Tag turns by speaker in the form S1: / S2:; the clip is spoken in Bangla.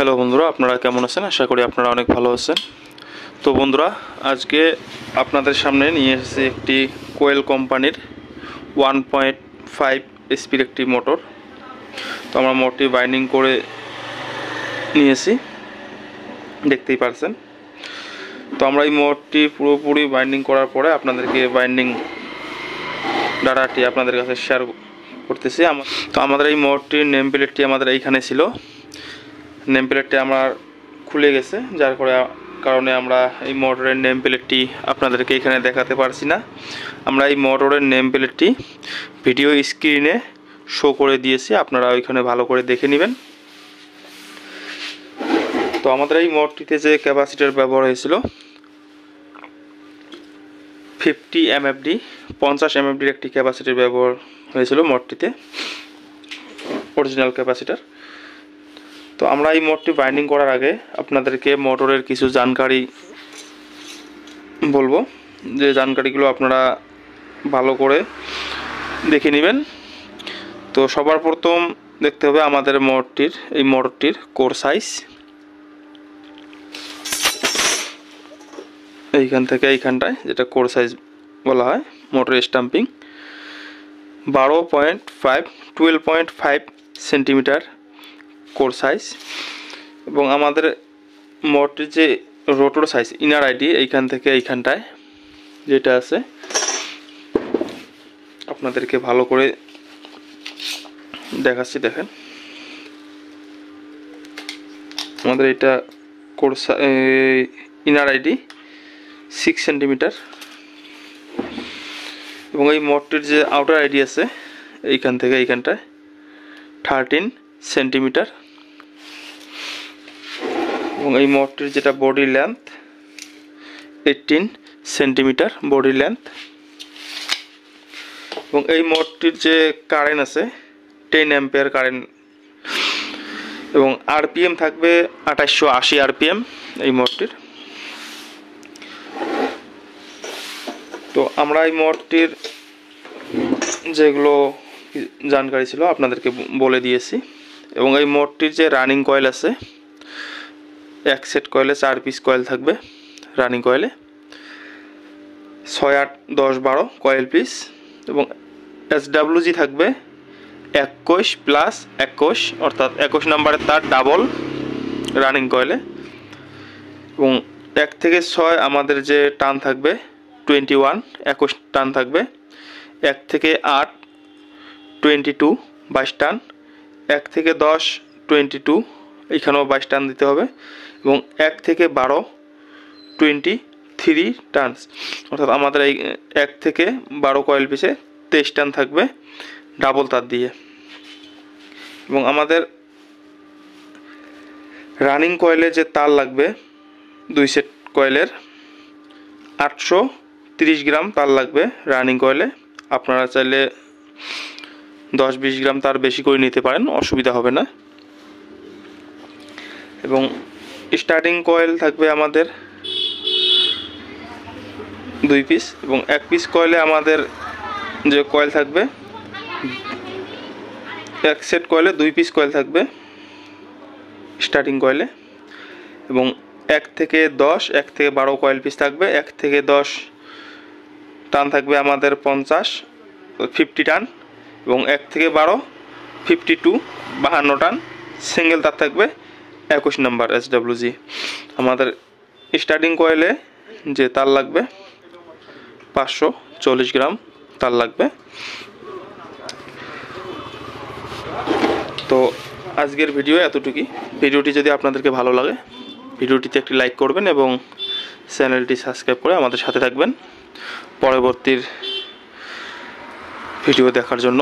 S1: হ্যালো বন্ধুরা, আপনারা কেমন আছেন? আশা করি আপনারা অনেক ভালো আছেন। তো বন্ধুরা, আজকে আপনাদের সামনে নিয়ে এসেছি একটি কোয়েল কোম্পানির 1.5 এসপির একটি মোটর। তো আমরা মোটরটি বাইন্ডিং করে নিয়েছি, দেখতেই পারছেন। তো আমরা এই মোটরটি পুরোপুরি বাইন্ডিং করার পরে আপনাদেরকে বাইন্ডিং ডাটাটি আপনাদের কাছে শেয়ার করতেছি। তো আমাদের এই মোটরটির নেম প্লেটটি আমাদের এইখানে ছিল। নেম প্লেটটি আমার খুলে গেছে, যার কারণে আমরা এই মোটরের নেম প্লেটটি আপনাদেরকে এখানে দেখাতে পারছি না। আমরা এই মোটরের নেম প্লেটটি ভিডিও স্ক্রিনে শো করে দিয়েছি, আপনারা ওইখানে ভালো করে দেখে নেবেন। তো আমাদের এই মোটরটিতে যে ক্যাপাসিটর ব্যবহার হয়েছিল 50 MFD 50 MFDর একটি ক্যাপাসিটর ব্যবহার হয়েছিল মোটরটিতে, অরিজিনাল ক্যাপাসিটর। তো আমরা এই মোটরটি বাইন্ডিং করার আগে আপনাদেরকে মোটরের কিছু জানকারি বলবো, যে জানকারিগুলো আপনারা ভালো করে দেখে নেবেন। তো সবার প্রথম দেখতে হবে আমাদের এই মোটরটির কোর সাইজ। এইখান থেকে এইখানটায় যেটা কোর সাইজ বলা হয়, মোটরের স্টাম্পিং 12.5 সেন্টিমিটার কোর সাইজ। এবং আমাদের মোটরের যে রোটর সাইজ ইনার আইডি এইখান থেকে এইখানটায় যেটা আছে, আপনাদেরকে ভালো করে দেখাচ্ছি, দেখেন। আমাদের এটা কোর ইনার আইডি 6 সেন্টিমিটার এবং এই মোটরটির যে আউটার আইডি আছে এইখান থেকে এইখানটায় 13 সেন্টিমিটার এবং এই মোটরটির যেটা body length 18 centimetre body length. এবং এই মোটরটির যে কারেন্ট আছে 10 অ্যাম্পিয়ার কারেন্ট এবং আরপিএম থাকবে 2880 আরপিএম এই মোটরটির। তো আমরা এই মোটরটির যেগুলো জানকারি ছিল আপনাদেরকে বলে দিয়েছি। এবং এই মোটরটির যে রানিং কয়েল আছে, এক সেট কয়েলে 4 পিস কয়েল থাকবে রানিং কয়েলে, 6, 8, 10, 12 কয়েল পিস। এবং SWG থাকবে 21 প্লাস 21, অর্থাৎ 21 নম্বরের তার ডাবল রানিং কয়েলে। এবং 1 থেকে 6 আমাদের যে টান থাকবে 21 21 টান থাকবে। 1 থেকে 8 22 22 টান। 1 থেকে 10 22, এইখানেও 22 টান দিতে হবে। এবং 1 থেকে 12 23 টান, অর্থাৎ আমাদের এই 1 থেকে 12 কয়েল পিসে 23 টান থাকবে ডাবল তার দিয়ে। এবং আমাদের রানিং কয়েলে যে তার লাগবে 2 সেট কয়েলের 830 গ্রাম তার লাগবে রানিং কয়েলে। আপনারা চাইলে 10-20 গ্রাম তার বেশি করে নিতে পারেন, অসুবিধা হবে না। এবং স্টার্টিং কয়েল থাকবে আমাদের 2 পিস এবং 1 পিস কয়েলে আমাদের যে কয়েল থাকবে, 1 সেট কয়েলে 2 পিস কয়েল থাকবে স্টার্টিং কয়েলে। এবং 1 থেকে 10 1 থেকে 12 কয়েল পিস থাকবে। 1 থেকে 10 টান থাকবে আমাদের 50 টান এবং 1 থেকে 12 52 টান সিঙ্গেল তার থাকবে 21 নম্বর SWG। আমাদের স্টার্টিং কয়েলে যে তার লাগবে 540 গ্রাম তার লাগবে। তো আজকের ভিডিও এতটুকুই। ভিডিওটি যদি আপনাদেরকে ভালো লাগে ভিডিওটিতে একটি লাইক করবেন এবং চ্যানেলটি সাবস্ক্রাইব করে আমাদের সাথে থাকবেন পরবর্তী ভিডিও দেখার জন্য।